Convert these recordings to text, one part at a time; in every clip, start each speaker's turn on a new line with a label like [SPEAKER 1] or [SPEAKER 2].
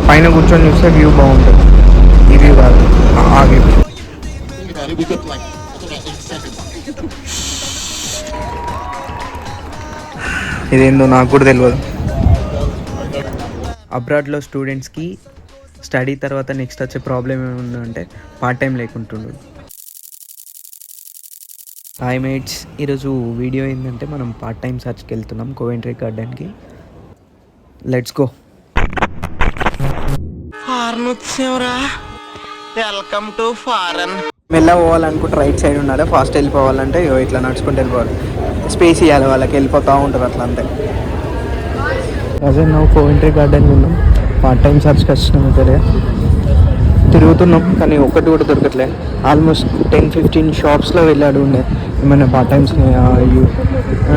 [SPEAKER 1] పైన కూర్చొని చూస్తే వ్యూ బాగుంటుంది. ఈ వ్యూ కాదు, ఆ వ్యూ. ఇదేందో నాకు కూడా తెలియదు. అబ్రాడ్లో స్టూడెంట్స్కి స్టడీ తర్వాత నెక్స్ట్ వచ్చే ప్రాబ్లం ఏముందంటే పార్ట్ టైం లేకుంటుండు. హాయ్ మేట్స్, ఈరోజు వీడియో ఏంటంటే మనం పార్ట్ టైం సర్చ్కి వెళ్తున్నాం కోవెంట్రీ గార్డెన్కి. Let's go.
[SPEAKER 2] Welcome to foreign.
[SPEAKER 1] మెల్ల పోవాలనుకుంటే రైట్ సైడ్ ఉండాలి, ఫాస్ట్ వెళ్ళిపోవాలంటే ఇట్లా నడుచుకుంటూ వెళ్ళిపోవాలి. స్పేస్ ఇవ్వాలి వాళ్ళకి, వెళ్ళిపోతూ ఉంటారు అట్లా అంతే. ప్రజెంట్ ನಾವು కోవెంట్రీ గార్డెన్ ఉన్నాం. పార్ట్ టైం సర్చ్కి వచ్చినాము. ఇక్కడ తిరుగుతున్నాం కానీ ఒక్కటి కూడా దొరకట్లే. ఆల్మోస్ట్ 10-15 షాప్స్లో వెళ్ళాడు ఉండే ఏమైనా పార్ట్ టైమ్స్ అని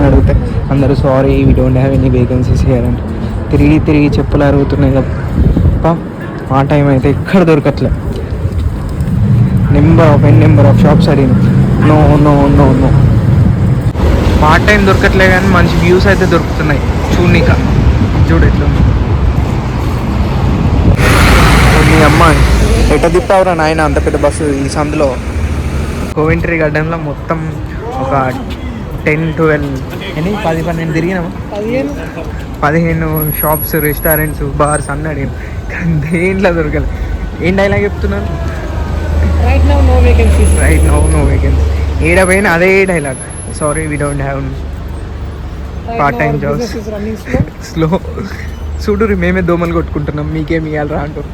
[SPEAKER 1] అడిగితే అందరూ sorry we don't have any vacancies here అని తిరిగి చెప్పులు అరుగుతున్నాయి తప్ప పార్ట్ టైం అయితే ఎక్కడ దొరకట్లే. నెంబర్ ఆఫ్ షాప్స్ అడిగిన no no no no part time దొరకట్లే. కానీ మంచి వ్యూస్ అయితే దొరుకుతున్నాయి చూడనీక. చూడు ఎట్లా మీ అమ్మాయి ఎట తిప్పావురా నాయన అంత పెద్ద బస్సు ఈ సందులో. కోవెంట్రీ గార్డెన్లో మొత్తం ఒక 10-12 తిరిగినాము. 15 షాప్స్, రెస్టారెంట్స్, బార్స్ అన్నీ అడిగాను కానీ దేంట్లో దొరకలేదు. ఏం డైలాగ్ చెప్తున్నాను? Right now no vacancy. ఏడ పోయినా అదే dialogue, sorry we don't have part time jobs. Slow చూడురి, మేమే దోమలు కొట్టుకుంటున్నాం, మీకేం ఇవ్వాలరా అంటారు.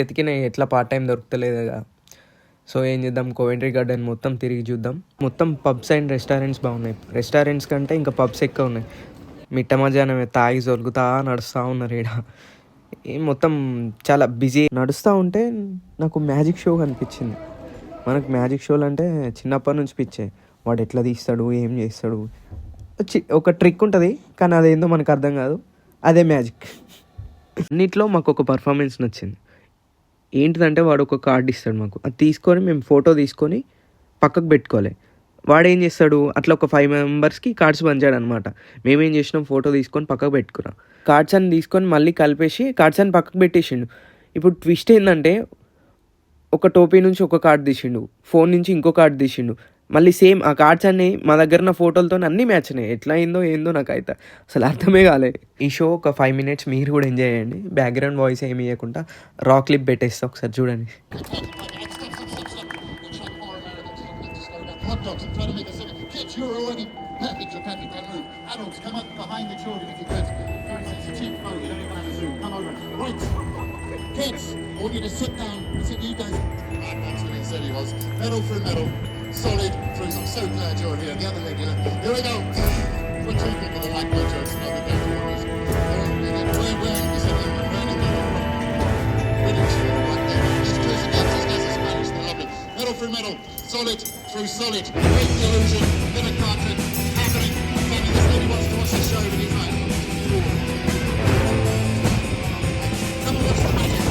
[SPEAKER 1] ఎతికిన ఎట్లా పార్ట్ టైం దొరుకుతలేదు కదా. సో ఏం చేద్దాం, కోవెంట్రీ గార్డెన్ మొత్తం తిరిగి చూద్దాం. మొత్తం పబ్స్ అండ్ రెస్టారెంట్స్ బాగున్నాయి. రెస్టారెంట్స్ కంటే ఇంకా పబ్స్ ఎక్కువ ఉన్నాయి. మిట్ట మధ్యాహ్నం తాగి జరుగుతా నడుస్తూ ఉన్నారు ఈడ. మొత్తం చాలా బిజీ. నడుస్తూ ఉంటే నాకు మ్యాజిక్ షో కనిపించింది. మనకు మ్యాజిక్ షోలు అంటే చిన్నప్పటి నుంచి పిచ్చే. వాడు ఎట్లా తీస్తాడు, ఏం చేస్తాడు, ఒక ట్రిక్ ఉంటుంది కానీ అదేందో మనకు అర్థం కాదు. అదే మ్యాజిక్. అన్నిట్లో మాకు ఒక పర్ఫార్మెన్స్ నచ్చింది. ఏంటిదంటే వాడు ఒక కార్డు ఇస్తాడు మాకు, అది తీసుకొని మేము ఫోటో తీసుకొని పక్కకు పెట్టుకోవాలి. వాడు ఏం చేస్తాడు, అట్లా ఒక 5 మెంబర్స్కి కార్డ్స్ పంచాడు అనమాట. మేమేం చేసినాం, ఫోటో తీసుకొని పక్కకు పెట్టుకున్నాం. కార్డ్స్ అని తీసుకొని మళ్ళీ కలిపేసి కార్డ్స్ అని పక్కకు పెట్టేసిండు. ఇప్పుడు ట్విస్ట్ ఏంటంటే ఒక టోపీ నుంచి ఒక కార్డు తీసిండు, ఫోన్ నుంచి ఇంకో కార్డు తీసిండు, మళ్ళీ సేమ్ ఆ కార్డ్స్ అన్నీ మా దగ్గర ఉన్న ఫోటోలతో అన్నీ మ్యాచ్ అయినాయి. ఎట్లా అయిందో ఏందో నాకైతే అసలు అర్థమే కాలే. ఈ షో ఒక 5 minutes మీరు కూడా ఎంజాయ్ చేయండి. బ్యాక్గ్రౌండ్ వాయిస్ ఏమి ఇవ్వకుండా రా క్లిప్ పెట్టేస్తా, ఒకసారి చూడండి.
[SPEAKER 3] Kids, I want you to sit down. Sit you guys. That's what he said he was. Medal through medal. Solid through. I'm so glad you're here. The other lady. Here we go. For two people that like my jokes, I'll be going for this. Where is it? Winning two right there. Just close against this guy's Spanish. They're lovely. Medal through medal. Solid through solid. Break the illusion. Bit of cartridge. Happening. Maybe this lady wants to watch the show, but he's like, come and watch the magic.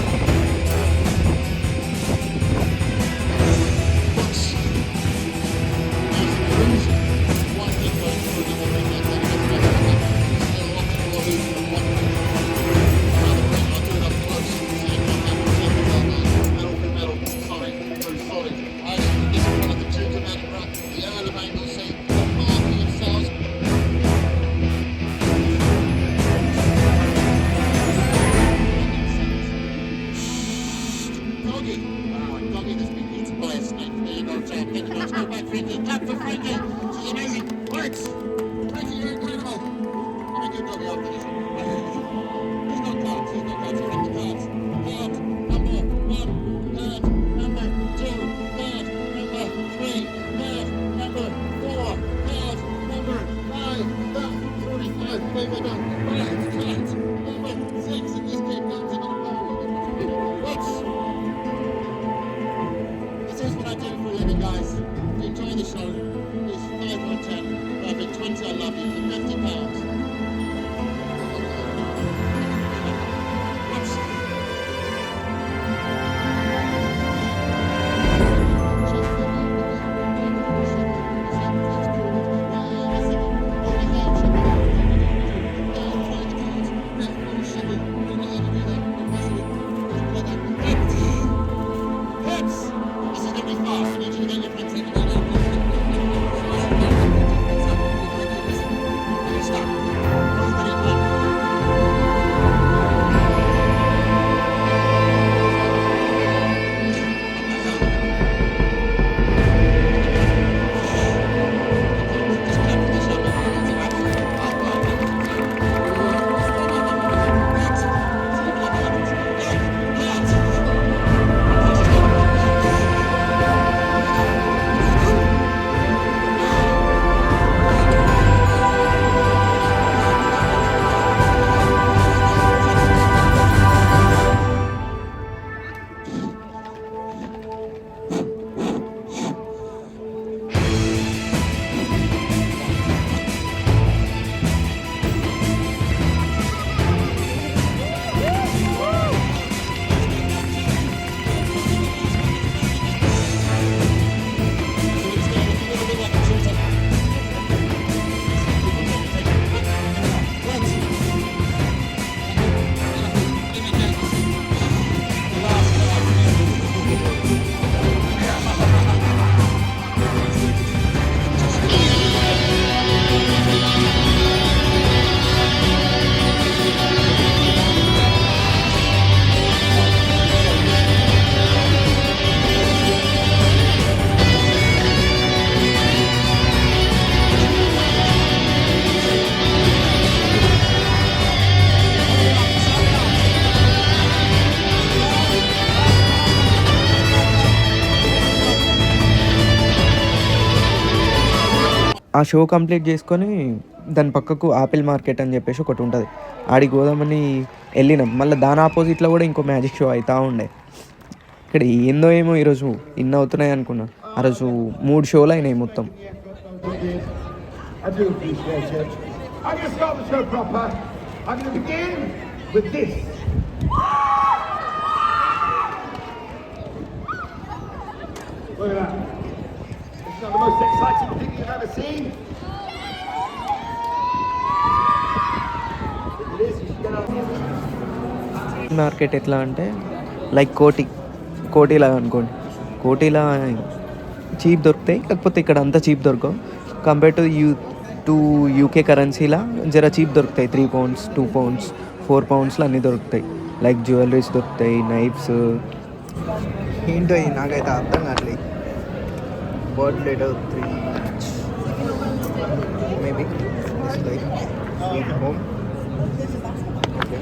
[SPEAKER 1] ఆ show complete చేసుకొని దాని పక్కకు apple market అని చెప్పేసి ఒకటి ఉంటుంది, ఆడికి పోదామని వెళ్ళినాం. మళ్ళీ దాని ఆపోజిట్లో కూడా ఇంకో మ్యాజిక్ షో అవుతూ ఉండే. ఇక్కడ ఏందో ఏమో ఈరోజు ఇన్ని అవుతున్నాయి అనుకున్నా, ఆ రోజు 3 షోలు అయినాయి మొత్తం.
[SPEAKER 4] I do appreciate it. I'm going to start the show proper. I'm going to begin with this. Look at that. It's not the most exciting thing you've ever seen. It is. You should get out.
[SPEAKER 1] Market ఎట్లా అంటే like కోటిలాగా అనుకోండి. కోటిలా cheap దొరుకుతాయి, కాకపోతే ఇక్కడ అంతా cheap దొరకవు. Compare to UK కరెన్సీలా జర cheap దొరుకుతాయి. 3 pounds, 2 pounds, 4 poundsలో అన్నీ దొరుకుతాయి. లైక్ జ్యువెలరీస్ దొరుకుతాయి, నైఫ్స్. ఏంటో నాకైతే అర్థం కావట్లేదు. Bird letter 3 maybe this like home. Okay,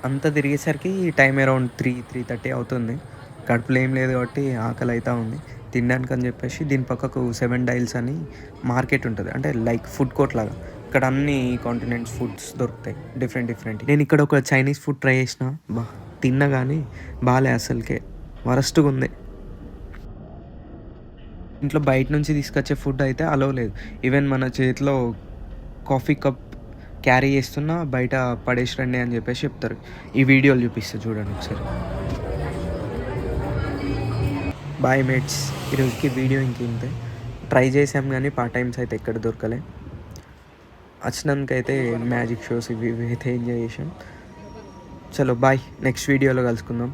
[SPEAKER 1] అంతా తిరిగేసరికి టైం అరౌండ్ 3-3:30 అవుతుంది. కడుపులో ఏం లేదు కాబట్టి ఆకలి అవుతూ ఉంది. తినడానికి అని చెప్పేసి దీని పక్కకు 7 Dials అని మార్కెట్ ఉంటుంది, అంటే లైక్ ఫుడ్ కోర్ట్ లాగా. ఇక్కడ అన్ని కాంటినెంట్స్ ఫుడ్స్ దొరుకుతాయి, డిఫరెంట్. నేను ఇక్కడ ఒక చైనీస్ ఫుడ్ ట్రై చేసిన, తిన్నా కానీ బాలే, అసలుకే వరస్ట్గా ఉంది. ఇంట్లో బయట నుంచి తీసుకొచ్చే ఫుడ్ అయితే అలో లేదు. ఈవెన్ మన చేతిలో కాఫీ కప్ క్యారీ చేస్తున్నా బయట పడేసి రండి అని చెప్పేసి చెప్తారు. ఈ వీడియోలు చూపిస్తే చూడండి ఒకసారి. బాయ్ మేట్స్, ఈరోజుకి వీడియో ఇంకేంతే. ట్రై చేసాం కానీ పార్ట్ టైమ్స్ అయితే ఎక్కడ దొరకలే. వచ్చినందుకైతే మ్యాజిక్ షోస్ ఇవి అయితే ఎంజాయ్ చేసాం. చలో బాయ్, నెక్స్ట్ వీడియోలో కలుసుకుందాం.